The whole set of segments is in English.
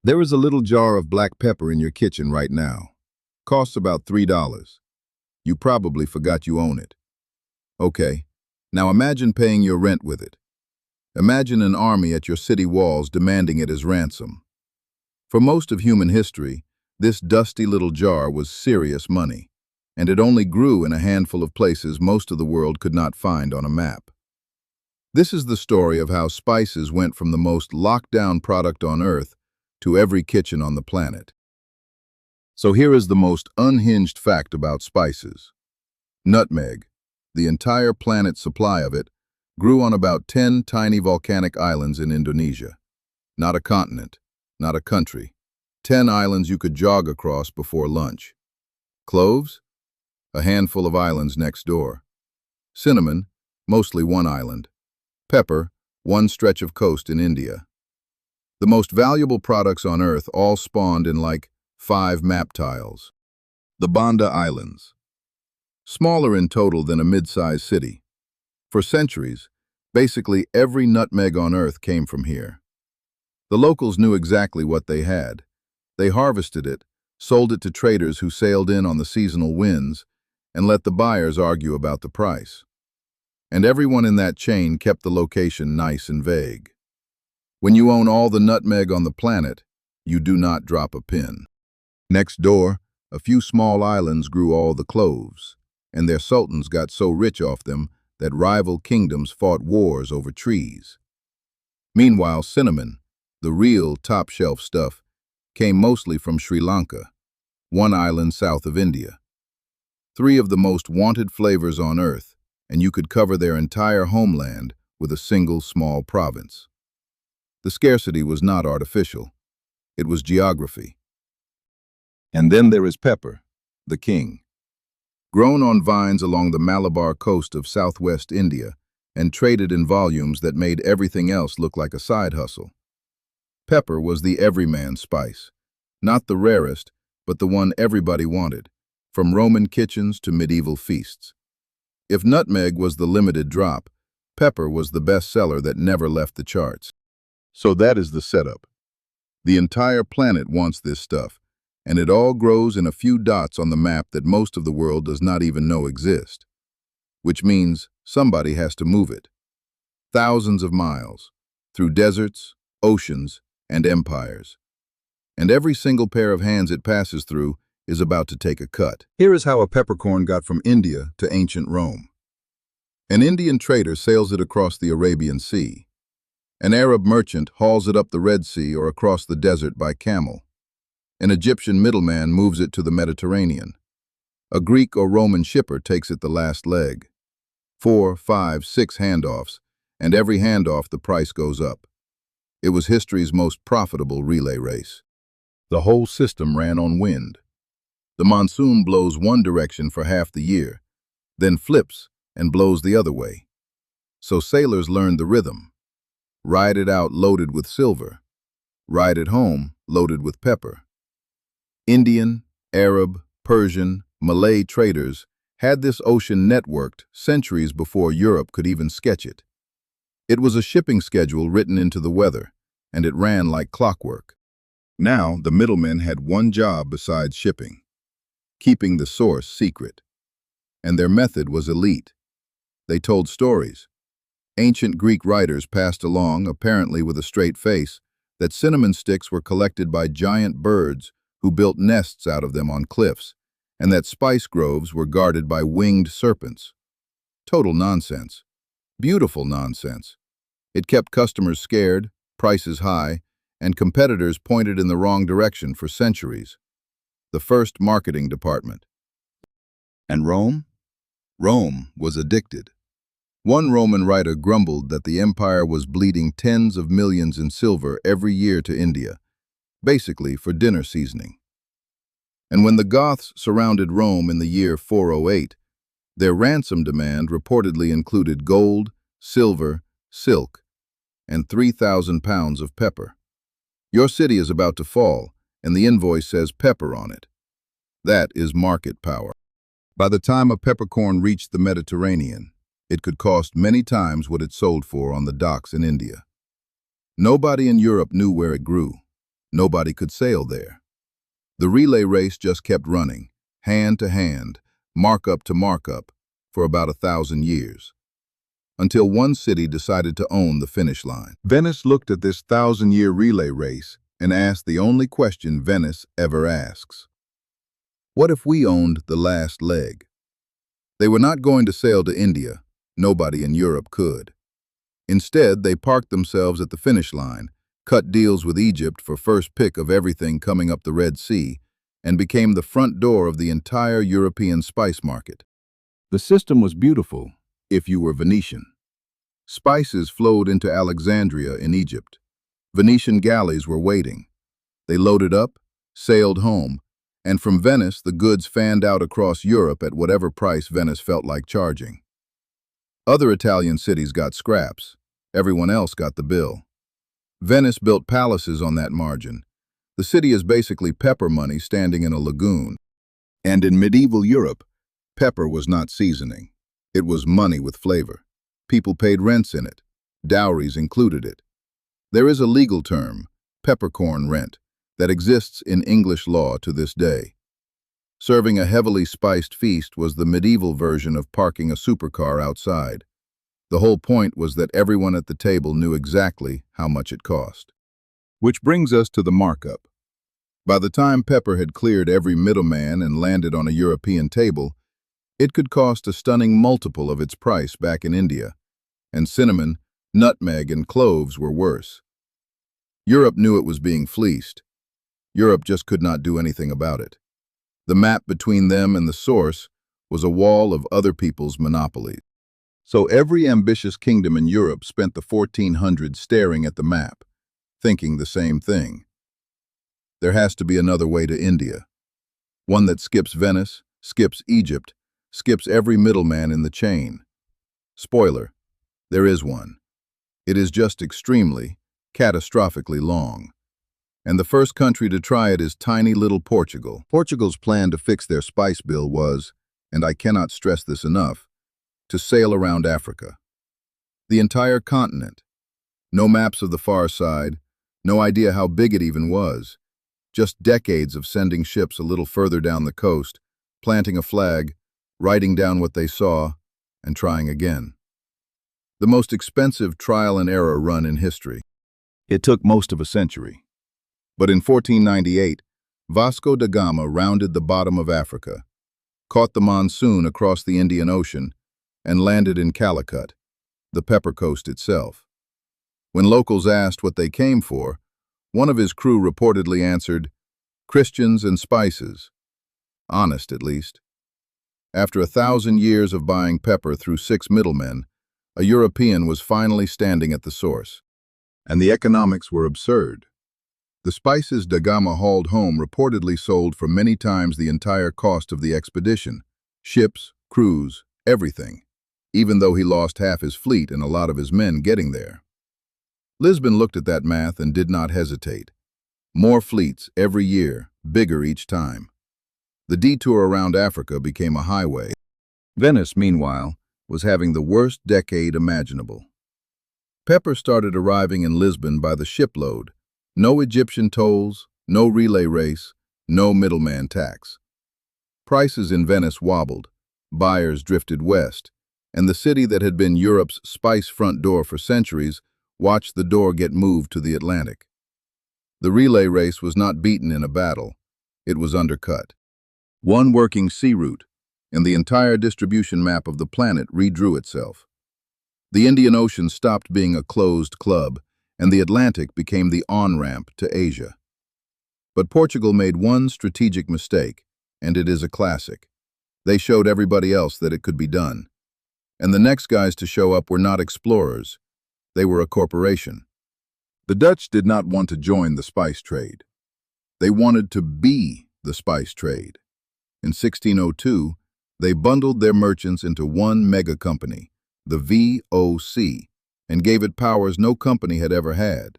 There is a little jar of black pepper in your kitchen right now. Costs about $3. You probably forgot you own it. Okay, now imagine paying your rent with it. Imagine an army at your city walls demanding it as ransom. For most of human history, this dusty little jar was serious money, and it only grew in a handful of places most of the world could not find on a map. This is the story of how spices went from the most locked-down product on Earth to every kitchen on the planet. So here is the most unhinged fact about spices. Nutmeg, the entire planet's supply of it, grew on about 10 tiny volcanic islands in Indonesia. Not a continent, not a country. 10 islands you could jog across before lunch. Cloves? A handful of islands next door. Cinnamon? Mostly one island. Pepper? One stretch of coast in India. The most valuable products on Earth all spawned in like 5 map tiles. The Banda Islands. Smaller in total than a mid-sized city. For centuries, basically every nutmeg on Earth came from here. The locals knew exactly what they had. They harvested it, sold it to traders who sailed in on the seasonal winds, and let the buyers argue about the price. And everyone in that chain kept the location nice and vague. When you own all the nutmeg on the planet, you do not drop a pin. Next door, a few small islands grew all the cloves, and their sultans got so rich off them that rival kingdoms fought wars over trees. Meanwhile, cinnamon, the real top-shelf stuff, came mostly from Sri Lanka, one island south of India. 3 of the most wanted flavors on Earth, and you could cover their entire homeland with a single small province. The scarcity was not artificial. It was geography. And then there is pepper, the king. Grown on vines along the Malabar coast of southwest India and traded in volumes that made everything else look like a side hustle. Pepper was the everyman spice, not the rarest, but the one everybody wanted, from Roman kitchens to medieval feasts. If nutmeg was the limited drop, pepper was the bestseller that never left the charts. So that is the setup. The entire planet wants this stuff, and it all grows in a few dots on the map that most of the world does not even know exist. Which means somebody has to move it. Thousands of miles, through deserts, oceans, and empires. And every single pair of hands it passes through is about to take a cut. Here is how a peppercorn got from India to ancient Rome. An Indian trader sails it across the Arabian Sea. An Arab merchant hauls it up the Red Sea or across the desert by camel. An Egyptian middleman moves it to the Mediterranean. A Greek or Roman shipper takes it the last leg. 4, 5, 6 handoffs, and every handoff the price goes up. It was history's most profitable relay race. The whole system ran on wind. The monsoon blows one direction for half the year, then flips and blows the other way. So sailors learned the rhythm. Ride it out loaded with silver. Ride it home loaded with pepper. Indian, Arab, Persian, Malay traders had this ocean networked centuries before Europe could even sketch it. It was a shipping schedule written into the weather, and it ran like clockwork. Now, the middlemen had one job besides shipping: keeping the source secret. And their method was elite. They told stories. Ancient Greek writers passed along, apparently with a straight face, that cinnamon sticks were collected by giant birds who built nests out of them on cliffs, and that spice groves were guarded by winged serpents. Total nonsense. Beautiful nonsense. It kept customers scared, prices high, and competitors pointed in the wrong direction for centuries. The first marketing department. And Rome? Rome was addicted. One Roman writer grumbled that the empire was bleeding tens of millions in silver every year to India, basically for dinner seasoning. And when the Goths surrounded Rome in the year 408, their ransom demand reportedly included gold, silver, silk, and 3,000 pounds of pepper. Your city is about to fall, and the invoice says pepper on it. That is market power. By the time a peppercorn reached the Mediterranean, it could cost many times what it sold for on the docks in India. Nobody in Europe knew where it grew. Nobody could sail there. The relay race just kept running, hand to hand, markup to markup, for about 1,000 years, until one city decided to own the finish line. Venice looked at this 1,000-year relay race and asked the only question Venice ever asks. What if we owned the last leg? They were not going to sail to India. Nobody in Europe could. Instead, they parked themselves at the finish line, cut deals with Egypt for first pick of everything coming up the Red Sea, and became the front door of the entire European spice market. The system was beautiful, if you were Venetian. Spices flowed into Alexandria in Egypt. Venetian galleys were waiting. They loaded up, sailed home, and from Venice the goods fanned out across Europe at whatever price Venice felt like charging. Other Italian cities got scraps. Everyone else got the bill. Venice built palaces on that margin. The city is basically pepper money standing in a lagoon. And in medieval Europe, pepper was not seasoning. It was money with flavor. People paid rents in it. Dowries included it. There is a legal term, peppercorn rent, that exists in English law to this day. Serving a heavily spiced feast was the medieval version of parking a supercar outside. The whole point was that everyone at the table knew exactly how much it cost. Which brings us to the markup. By the time pepper had cleared every middleman and landed on a European table, it could cost a stunning multiple of its price back in India, and cinnamon, nutmeg, and cloves were worse. Europe knew it was being fleeced. Europe just could not do anything about it. The map between them and the source was a wall of other people's monopolies. So every ambitious kingdom in Europe spent the 1400s staring at the map, thinking the same thing. There has to be another way to India. One that skips Venice, skips Egypt, skips every middleman in the chain. Spoiler, there is one. It is just extremely, catastrophically long. And the first country to try it is tiny little Portugal. Portugal's plan to fix their spice bill was, and I cannot stress this enough, to sail around Africa. The entire continent. No maps of the far side, no idea how big it even was. Just decades of sending ships a little further down the coast, planting a flag, writing down what they saw, and trying again. The most expensive trial and error run in history. It took most of a century. But in 1498, Vasco da Gama rounded the bottom of Africa, caught the monsoon across the Indian Ocean, and landed in Calicut, the pepper coast itself. When locals asked what they came for, one of his crew reportedly answered, "Christians and spices." Honest, at least. After 1,000 years of buying pepper through 6 middlemen, a European was finally standing at the source. And the economics were absurd. The spices da Gama hauled home reportedly sold for many times the entire cost of the expedition. Ships, crews, everything. Even though he lost half his fleet and a lot of his men getting there. Lisbon looked at that math and did not hesitate. More fleets every year, bigger each time. The detour around Africa became a highway. Venice, meanwhile, was having the worst decade imaginable. Pepper started arriving in Lisbon by the shipload. No Egyptian tolls, no relay race, no middleman tax. Prices in Venice wobbled, buyers drifted west, and the city that had been Europe's spice front door for centuries watched the door get moved to the Atlantic. The relay race was not beaten in a battle, it was undercut. One working sea route, and the entire distribution map of the planet redrew itself. The Indian Ocean stopped being a closed club, and the Atlantic became the on-ramp to Asia. But Portugal made one strategic mistake, and it is a classic. They showed everybody else that it could be done. And the next guys to show up were not explorers. They were a corporation. The Dutch did not want to join the spice trade. They wanted to be the spice trade. In 1602, they bundled their merchants into one mega company, the VOC, and gave it powers no company had ever had.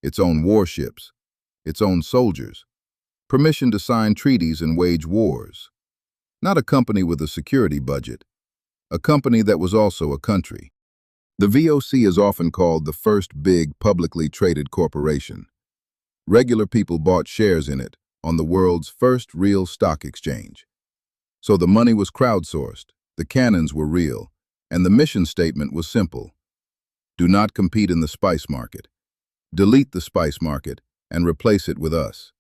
Its own warships, its own soldiers, permission to sign treaties and wage wars. Not a company with a security budget, a company that was also a country. The VOC is often called the first big publicly traded corporation. Regular people bought shares in it on the world's first real stock exchange. So the money was crowdsourced, the cannons were real, and the mission statement was simple. Do not compete in the spice market. Delete the spice market and replace it with us.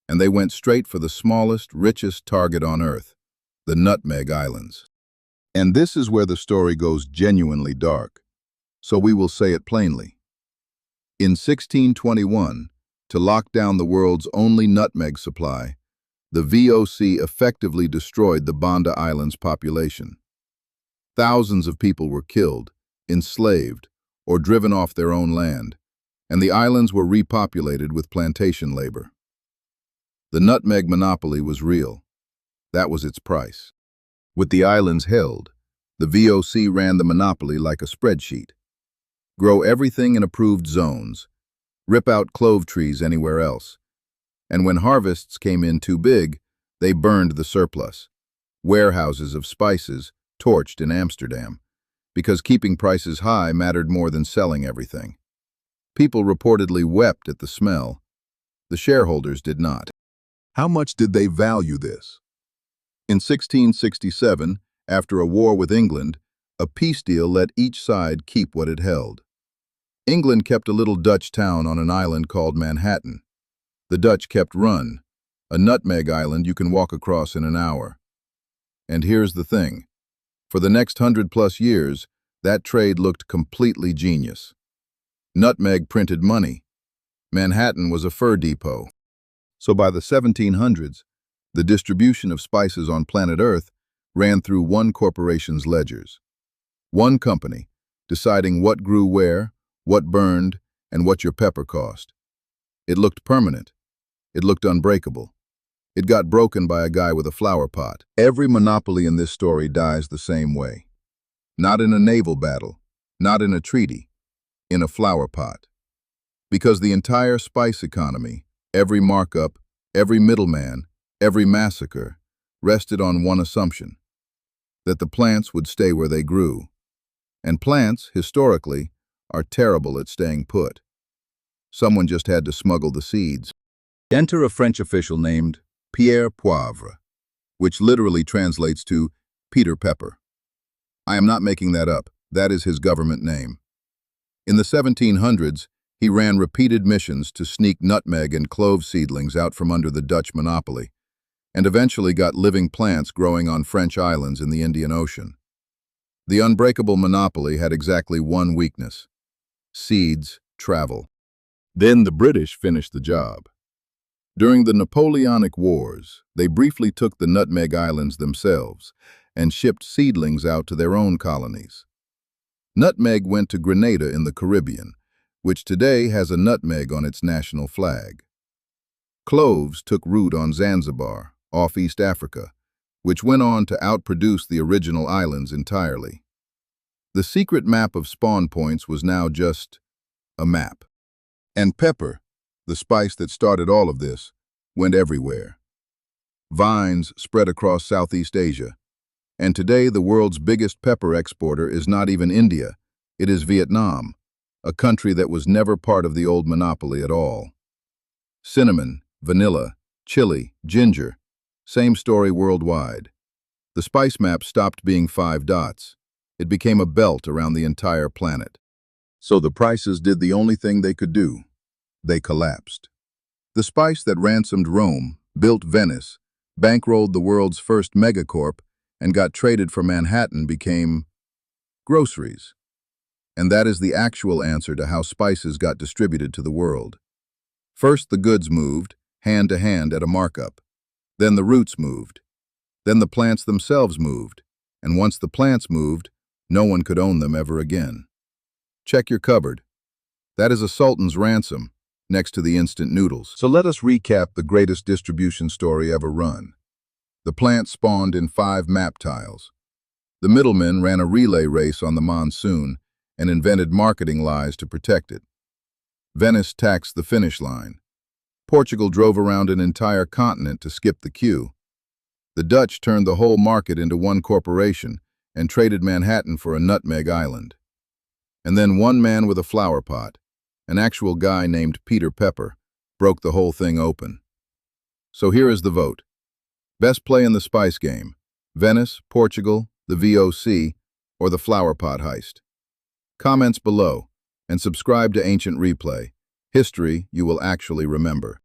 And they went straight for the smallest, richest target on Earth, the Nutmeg Islands. And this is where the story goes genuinely dark, so we will say it plainly. In 1621, to lock down the world's only nutmeg supply, the VOC effectively destroyed the Banda Islands population. Thousands of people were killed, enslaved, or driven off their own land, and the islands were repopulated with plantation labor. The nutmeg monopoly was real. That was its price. With the islands held, the VOC ran the monopoly like a spreadsheet. Grow everything in approved zones, rip out clove trees anywhere else, and when harvests came in too big, they burned the surplus. Warehouses of spices torched in Amsterdam, because keeping prices high mattered more than selling everything. People reportedly wept at the smell. The shareholders did not. How much did they value this? In 1667, after a war with England, a peace deal let each side keep what it held. England kept a little Dutch town on an island called Manhattan. The Dutch kept Run, a nutmeg island you can walk across in an hour. And here's the thing. For the next 100+ years, that trade looked completely genius. Nutmeg printed money. Manhattan was a fur depot. So by the 1700s, the distribution of spices on planet Earth ran through one corporation's ledgers. One company, deciding what grew where, what burned, and what your pepper cost. It looked permanent. It looked unbreakable. It got broken by a guy with a flower pot. Every monopoly in this story dies the same way. Not in a naval battle, not in a treaty, in a flower pot. Because the entire spice economy, every markup, every middleman, every massacre, rested on one assumption, that the plants would stay where they grew. And plants, historically, are terrible at staying put. Someone just had to smuggle the seeds. Enter a French official named Pierre Poivre, which literally translates to Peter Pepper. I am not making that up. That is his government name. In the 1700s, he ran repeated missions to sneak nutmeg and clove seedlings out from under the Dutch monopoly, and eventually got living plants growing on French islands in the Indian Ocean. The unbreakable monopoly had exactly one weakness: seeds travel. Then the British finished the job. During the Napoleonic Wars, they briefly took the Nutmeg Islands themselves and shipped seedlings out to their own colonies. Nutmeg went to Grenada in the Caribbean, which today has a nutmeg on its national flag. Cloves took root on Zanzibar, off East Africa, which went on to outproduce the original islands entirely. The secret map of spawn points was now just a map. And pepper, the spice that started all of this, went everywhere. Vines spread across Southeast Asia, and today the world's biggest pepper exporter is not even India, it is Vietnam, a country that was never part of the old monopoly at all. Cinnamon, vanilla, chili, ginger, same story worldwide. The spice map stopped being 5 dots. It became a belt around the entire planet. So the prices did the only thing they could do. They collapsed. The spice that ransomed Rome, built Venice, bankrolled the world's first megacorp, and got traded for Manhattan became groceries. And that is the actual answer to how spices got distributed to the world. First the goods moved, hand to hand at a markup. Then the roots moved. Then the plants themselves moved. And once the plants moved, no one could own them ever again. Check your cupboard. That is a sultan's ransom, next to the instant noodles. So let us recap the greatest distribution story ever run. The plant spawned in 5 map tiles. The middlemen ran a relay race on the monsoon and invented marketing lies to protect it. Venice taxed the finish line. Portugal drove around an entire continent to skip the queue. The Dutch turned the whole market into one corporation and traded Manhattan for a nutmeg island. And then one man with a flower pot, an actual guy named Peter Pepper, broke the whole thing open. So here is the vote. Best play in the spice game: Venice, Portugal, the VOC, or the flowerpot heist. Comments below, and subscribe to Ancient Replay. History you will actually remember.